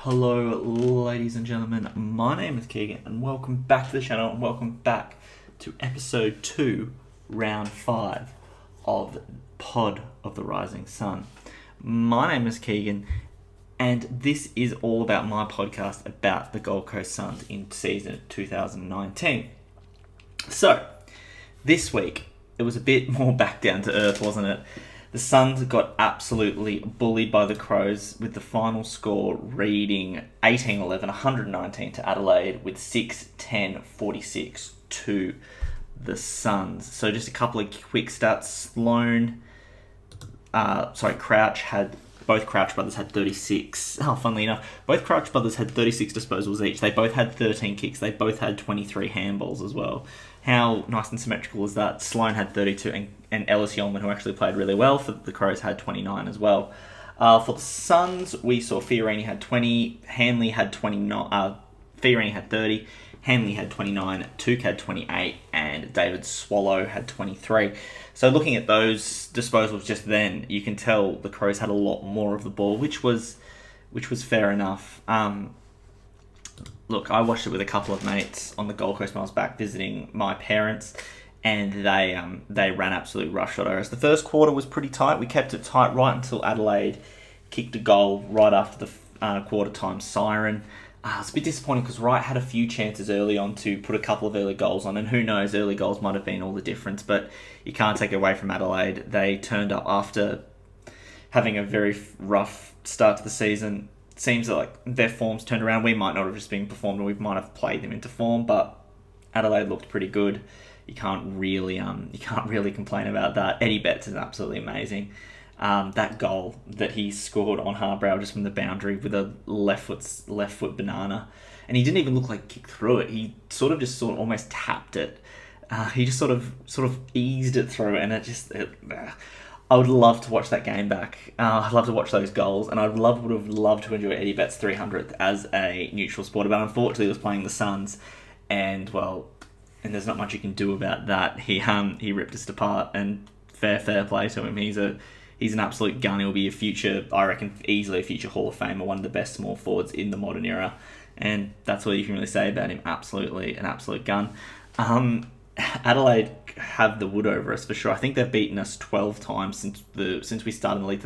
Hello, ladies and gentlemen. My name is Keegan, and welcome back to the channel, and welcome back to episode 2, round 5 of Pod of the Rising Sun. My name is Keegan, and this is all about my podcast about the Gold Coast Suns in season 2019. So, this week, it was a bit more back down to earth, wasn't it? The Suns got absolutely bullied by the Crows, with the final score reading 18-11, 119 to Adelaide, with 6-10-46 to the Suns. So just a couple of quick stats. Both Crouch brothers had 36. Oh, funnily enough, both Crouch brothers had 36 disposals each. They both had 13 kicks. They both had 23 handballs as well. How nice and symmetrical is that? Sloan had 32, and Ellis Yeoman, who actually played really well for the Crows, had 29 as well. For the Suns, we saw Fiorini had 20, Hanley had 29, Fiorini had 30, Hanley had 29, Took had 28, and David Swallow had 23. So looking at those disposals just then, you can tell the Crows had a lot more of the ball, which was fair enough. Look, I watched it with a couple of mates on the Gold Coast when I was back visiting my parents, and they ran absolute roughshod over us. The first quarter was pretty tight. We kept it tight right until Adelaide kicked a goal right after the quarter time siren. It's a bit disappointing because Wright had a few chances early on to put a couple of early goals on, and who knows, early goals might have been all the difference, but you can't take it away from Adelaide. They turned up after having a very rough start to the season. Seems like their form's turned around. We might not have just been performed, and we might have played them into form, but Adelaide looked pretty good. You can't really complain about that. Eddie Betts is absolutely amazing. That goal that he scored on Harbrow just from the boundary with a left foot banana, and he didn't even look like kicked through it. He sort of almost tapped it. He just sort of eased it through, and I would love to watch that game back. I'd love to watch those goals, and would have loved to enjoy Eddie Betts' 300th as a neutral supporter, but unfortunately he was playing the Suns, and there's not much you can do about that. He ripped us apart, and fair play to him. He's an absolute gun. He'll be easily a future Hall of Famer, one of the best small forwards in the modern era, and that's all you can really say about him. Absolutely an absolute gun. Adelaide have the wood over us for sure. I think they've beaten us 12 times since we started in the league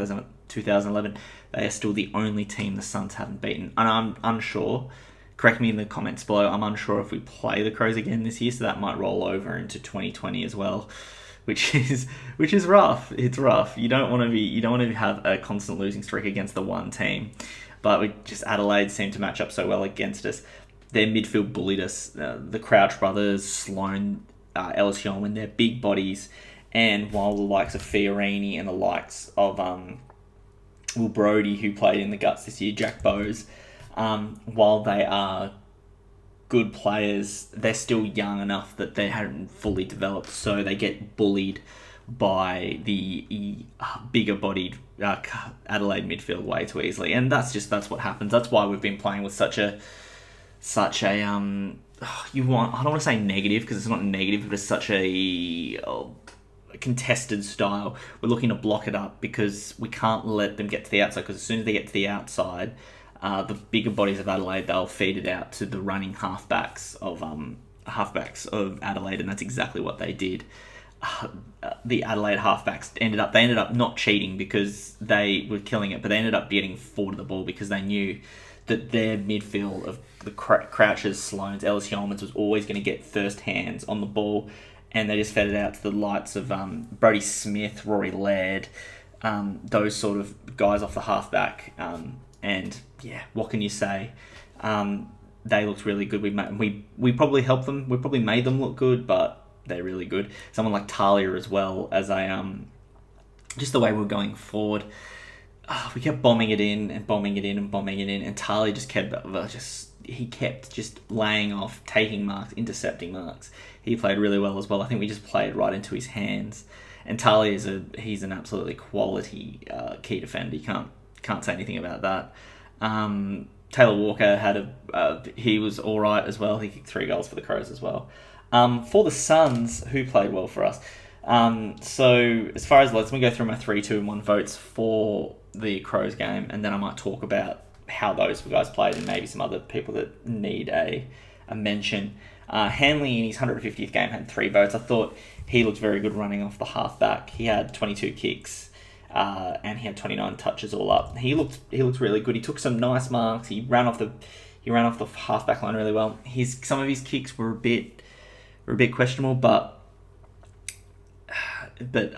2011. They are still the only team the Suns haven't beaten, and I'm unsure. Correct me in the comments below. I'm unsure if we play the Crows again this year, so that might roll over into 2020 as well, which is rough. It's rough. You don't want to have a constant losing streak against the one team, but Adelaide seemed to match up so well against us. Their midfield bullied us. The Crouch brothers, Sloan, Ellis Yeoman, they're big bodies, and while the likes of Fiorini and the likes of Will Brodie, who played in the Guts this year, Jack Bowes, while they are good players, they're still young enough that they haven't fully developed, so they get bullied by the bigger-bodied Adelaide midfield way too easily, and that's what happens. That's why we've been playing with such a I don't want to say negative because it's not negative, but it's such a contested style. We're looking to block it up because we can't let them get to the outside, because as soon as they get to the outside, the bigger bodies of Adelaide, they'll feed it out to the running halfbacks of Adelaide, and that's exactly what they did. The Adelaide halfbacks ended up not cheating because they were killing it, but they ended up getting forward of the ball because they knew that their midfield of the Crouches, Sloans, Ellis Yeomans was always going to get first hands on the ball, and they just fed it out to the likes of Brodie Smith, Rory Laird, those sort of guys off the halfback. And yeah, what can you say? They looked really good. We probably helped them. We probably made them look good, but they're really good. Someone like Talia as well, as just the way we're going forward. We kept bombing it in, and Talia just kept laying off, taking marks, intercepting marks. He played really well as well. I think we just played right into his hands. And Talia he's an absolutely quality key defender. You can't say anything about that. Taylor Walker he was all right as well. He kicked 3 goals for the Crows as well. For the Suns, who played well for us. So as far as let me go through my 3, 2, and 1 votes for the Crows game, and then I might talk about how those guys played, and maybe some other people that need a mention. Hanley in his 150th game had 3 votes. I thought he looked very good running off the halfback. He had 22 kicks, and he had 29 touches all up. He looked really good. He took some nice marks. He ran off the halfback line really well. Some of his kicks were a bit questionable, but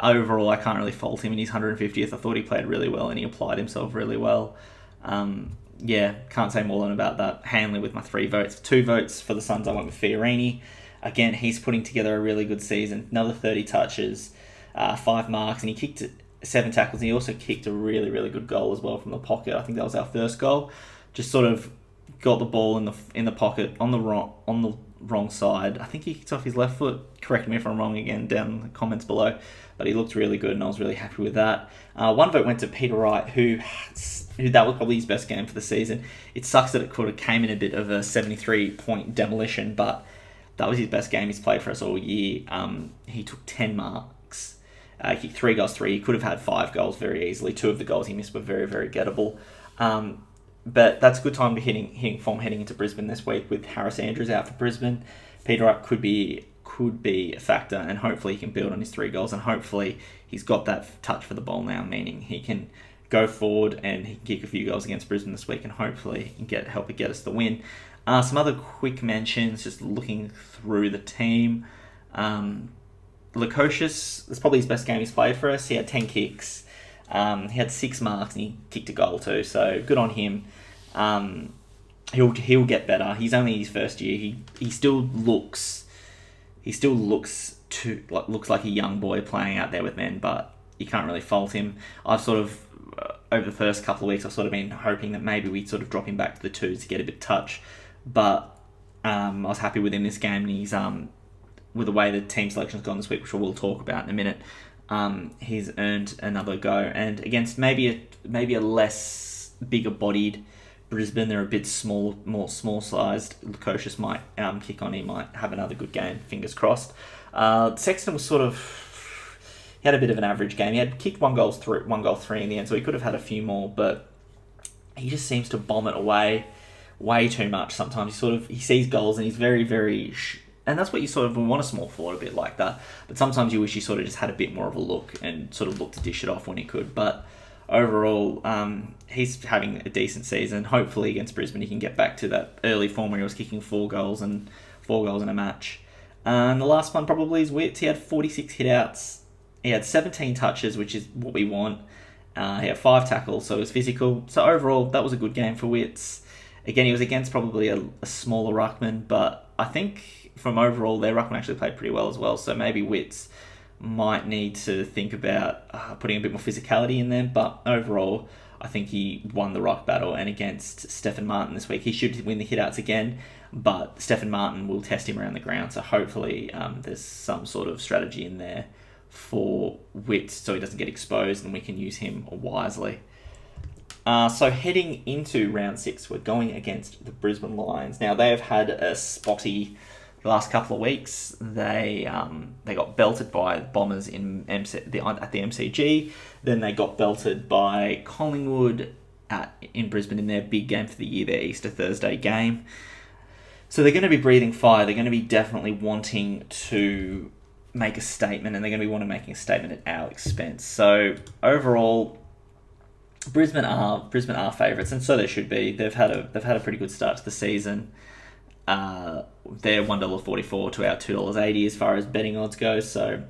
overall I can't really fault him in his 150th. I thought he played really well and he applied himself really well. Can't say more than about that. Hanley with my 3 votes. 2 votes for the Suns, I went with Fiorini. Again, he's putting together a really good season. Another 30 touches, 5 marks, and he kicked 7 tackles. And he also kicked a really, really good goal as well from the pocket. I think that was our first goal. Just sort of got the ball in the pocket on the wrong side. I think he kicked off his left foot. Correct me if I'm wrong again down in the comments below. But he looked really good, and I was really happy with that. 1 vote went to Peter Wright, who that was probably his best game for the season. It sucks that it could have came in a bit of a 73-point demolition, but that was his best game he's played for us all year. He took 10 marks. He kicked 3 goals, 3. He could have had 5 goals very easily. 2 of the goals he missed were very, very gettable. But that's a good time to hitting form heading into Brisbane this week with Harris Andrews out for Brisbane. Peter Wright could be a factor, and hopefully he can build on his 3 goals, and hopefully he's got that touch for the ball now, meaning he can go forward and he can kick a few goals against Brisbane this week, and hopefully he can help it get us the win. Some other quick mentions, just looking through the team. Lukosius, that's probably his best game he's played for us. He had 10 kicks. He had 6 marks and he kicked a goal too, so good on him. He'll get better. He's only his first year. He still looks like a young boy playing out there with men, but you can't really fault him. I've sort of over the first couple of weeks, I've sort of been hoping that maybe we'd sort of drop him back to the 2s to get a bit of touch, but I was happy with him this game, and he's with the way the team selection's gone this week, which we'll talk about in a minute. He's earned another go, and against maybe a less bigger bodied Brisbane, they're a bit more small sized. Lukosius might kick on. He might have another good game. Fingers crossed. Sexton was he had a bit of an average game. He had kicked 1 goal 3 in the end, so he could have had a few more, but he just seems to bomb it away way too much. Sometimes he sees goals and he's very, very. And that's what you sort of want a small forward, a bit like that. But sometimes you wish he sort of just had a bit more of a look and sort of looked to dish it off when he could. But overall, he's having a decent season. Hopefully against Brisbane, he can get back to that early form where he was kicking 4 goals in a match. And the last one probably is Witts. He had 46 hit-outs. He had 17 touches, which is what we want. He had 5 tackles, so it was physical. So overall, that was a good game for Witts. Again, he was against probably a smaller ruckman, but I think from overall, their ruckman actually played pretty well as well. So maybe Witts might need to think about putting a bit more physicality in them. But overall, I think he won the ruck battle. And against Stephen Martin this week, he should win the hit-outs again. But Stephen Martin will test him around the ground. So hopefully there's some sort of strategy in there for Witts so he doesn't get exposed and we can use him wisely. So heading into round 6, we're going against the Brisbane Lions. Now, they have had a spotty the last couple of weeks. They got belted by Bombers at the MCG. Then they got belted by Collingwood in Brisbane in their big game for the year, their Easter Thursday game. So they're going to be breathing fire. They're going to be definitely wanting to make a statement, and they're going to be making a statement at our expense. So overall, Brisbane are favourites, and so they should be. They've had a pretty good start to the season. They're $1.44 to our $2.80 as far as betting odds go. So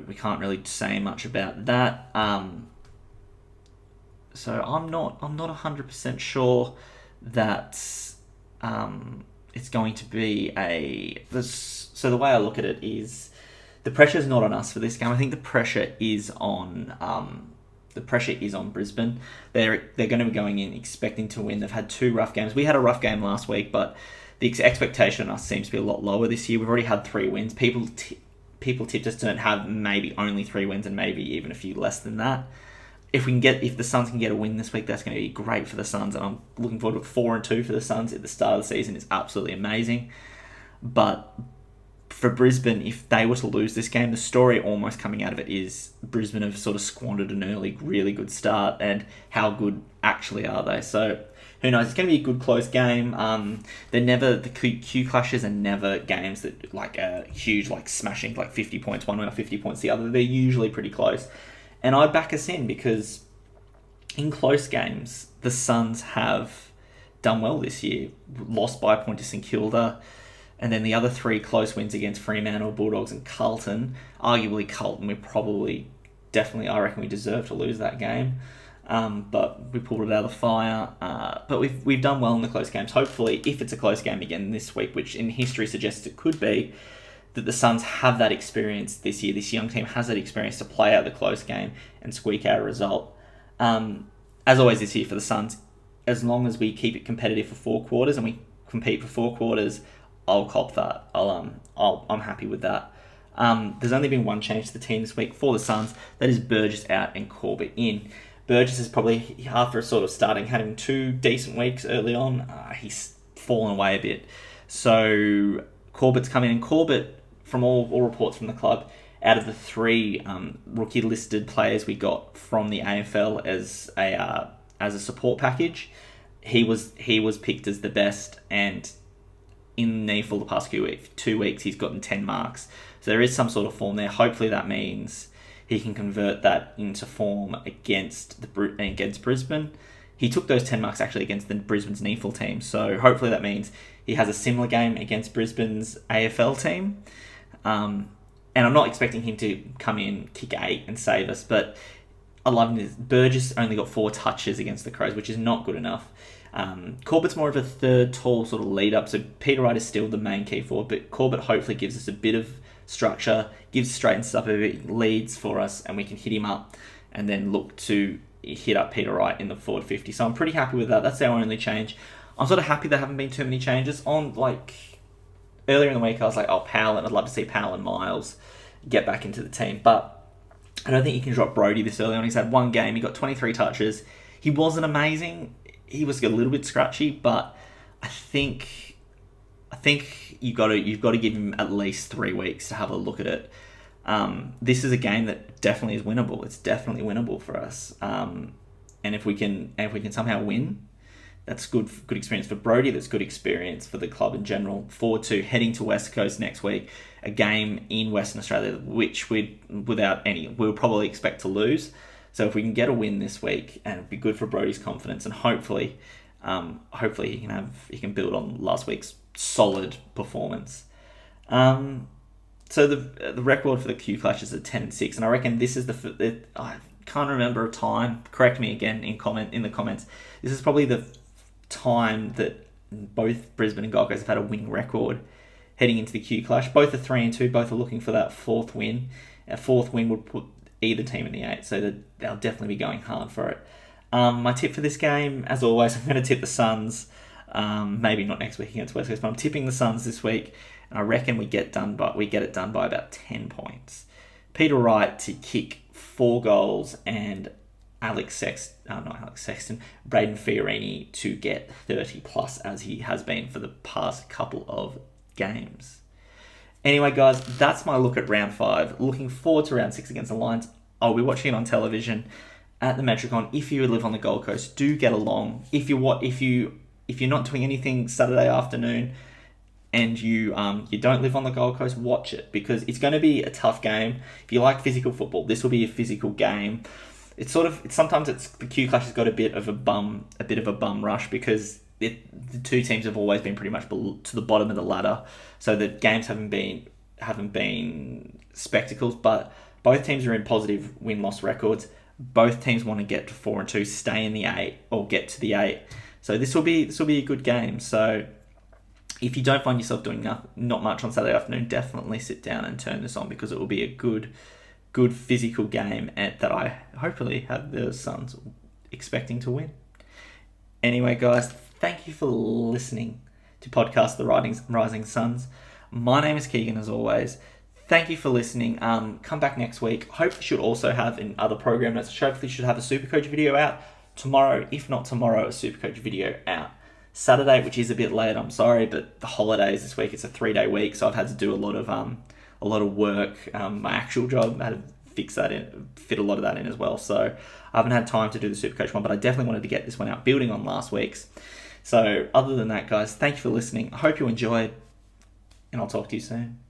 we can't really say much about that. So I'm not 100% sure that it's going to be So the way I look at it is the pressure is not on us for this game. I think the pressure is on Brisbane. They're going to be going in expecting to win. They've had 2 rough games. We had a rough game last week, but the expectation on us seems to be a lot lower this year. We've already had 3 wins. People tipped us to have maybe only 3 wins and maybe even a few less than that. If the Suns can get a win this week, that's going to be great for the Suns, and I'm looking forward to 4-2 for the Suns at the start of the season. It's absolutely amazing. But for Brisbane, if they were to lose this game, the story almost coming out of it is Brisbane have sort of squandered an early, really good start, and how good actually are they? So who knows? It's going to be a good close game. The Q clashes are never games that like are huge, like smashing like 50 points one way or 50 points the other. They're usually pretty close, and I'd back us in because in close games the Suns have done well this year. Lost by a point to St Kilda. And then the other three close wins against Fremantle, Bulldogs and Carlton. Arguably Carlton, I reckon we deserve to lose that game. But we pulled it out of the fire. But we've done well in the close games. Hopefully, if it's a close game again this week, which in history suggests it could be, that the Suns have that experience this year. This young team has that experience to play out the close game and squeak out a result. As always this year for the Suns, as long as we keep it competitive for 4 quarters and we compete for 4 quarters, I'll cop that. I'm happy with that. There's only been one change to the team this week for the Suns. That is Burgess out and Corbett in. Burgess is probably, after sort of having 2 decent weeks early on, he's fallen away a bit. So Corbett's come in, and Corbett, from all reports from the club, out of the 3 rookie listed players we got from the AFL as a support package, he was picked as the best, and in the for the past 2 weeks, he's gotten 10 marks. So there is some sort of form there. Hopefully that means he can convert that into form against Brisbane. He took those 10 marks actually against the Brisbane's NEFL team. So hopefully that means he has a similar game against Brisbane's AFL team. And I'm not expecting him to come in, kick 8 and save us, but I love this. Burgess only got 4 touches against the Crows, which is not good enough. Corbett's more of a third tall sort of lead up, so Peter Wright is still the main key forward, but Corbett hopefully gives us a bit of structure, straightens up a bit, leads for us, and we can hit him up and then look to hit up Peter Wright in the forward 50. So I'm pretty happy with that. That's our only change. I'm sort of happy there haven't been too many changes. Earlier in the week I was like, Powell, and I'd love to see Powell and Miles get back into the team, but I don't think you can drop Brodie this early on. He's had 1 game, he got 23 touches. He wasn't amazing. He was a little bit scratchy, but I think you've got to give him at least 3 weeks to have a look at it. This is a game that definitely is winnable. It's definitely winnable for us. And if we can somehow win, that's good experience for Brodie. That's good experience for the club in general. Forward to heading to West Coast next week, a game in Western Australia, which we'll probably expect to lose. So if we can get a win this week, and it'd be good for Brodie's confidence, and hopefully he can build on last week's solid performance. So the record for the Q Clash is at 10-6, and I reckon this is I can't remember a time. Correct me again in the comments. This is probably the time that both Brisbane and Gold Coast have had a winning record heading into the Q Clash. Both are 3-2. Both are looking for that 4th win. A 4th win would put either team in the 8, so they'll definitely be going hard for it. My tip for this game, as always, I'm going to tip the Suns. Maybe not next week against West Coast, but I'm tipping the Suns this week, and I reckon we get it done by about 10 points. Peter Wright to kick 4 goals, and Braden Fiorini to get 30 plus, as he has been for the past couple of games. Anyway, guys, that's my look at round 5. Looking forward to round 6 against the Lions. I'll be watching it on television at the Metricon. If you live on the Gold Coast, do get along. If you're not doing anything Saturday afternoon and you don't live on the Gold Coast, watch it, because it's going to be a tough game. If you like physical football, this will be a physical game. Sometimes the Q Clash has got a bit of a bum rush, because the 2 teams have always been pretty much to the bottom of the ladder, so the games haven't been spectacles. But both teams are in positive win-loss records. Both teams want to get to 4-2, stay in the 8, or get to the 8. So this will be a good game. So if you don't find yourself doing not much on Saturday afternoon, definitely sit down and turn this on, because it will be a good physical game, and that I hopefully have the Suns expecting to win. Anyway, guys, thank you for listening to podcast The Rising Suns. My name is Keegan, as always. Thank you for listening. Come back next week. Hopefully should also have in other program notes. Hopefully should have a Supercoach video out tomorrow. If not tomorrow, a Supercoach video out Saturday, which is a bit late. I'm sorry, but the holidays this week, it's a 3-day week, so I've had to do a lot of work. My actual job, I had to fit a lot of that in as well. So I haven't had time to do the Supercoach one, but I definitely wanted to get this one out, building on last week's. So other than that, guys, thank you for listening. I hope you enjoyed, and I'll talk to you soon.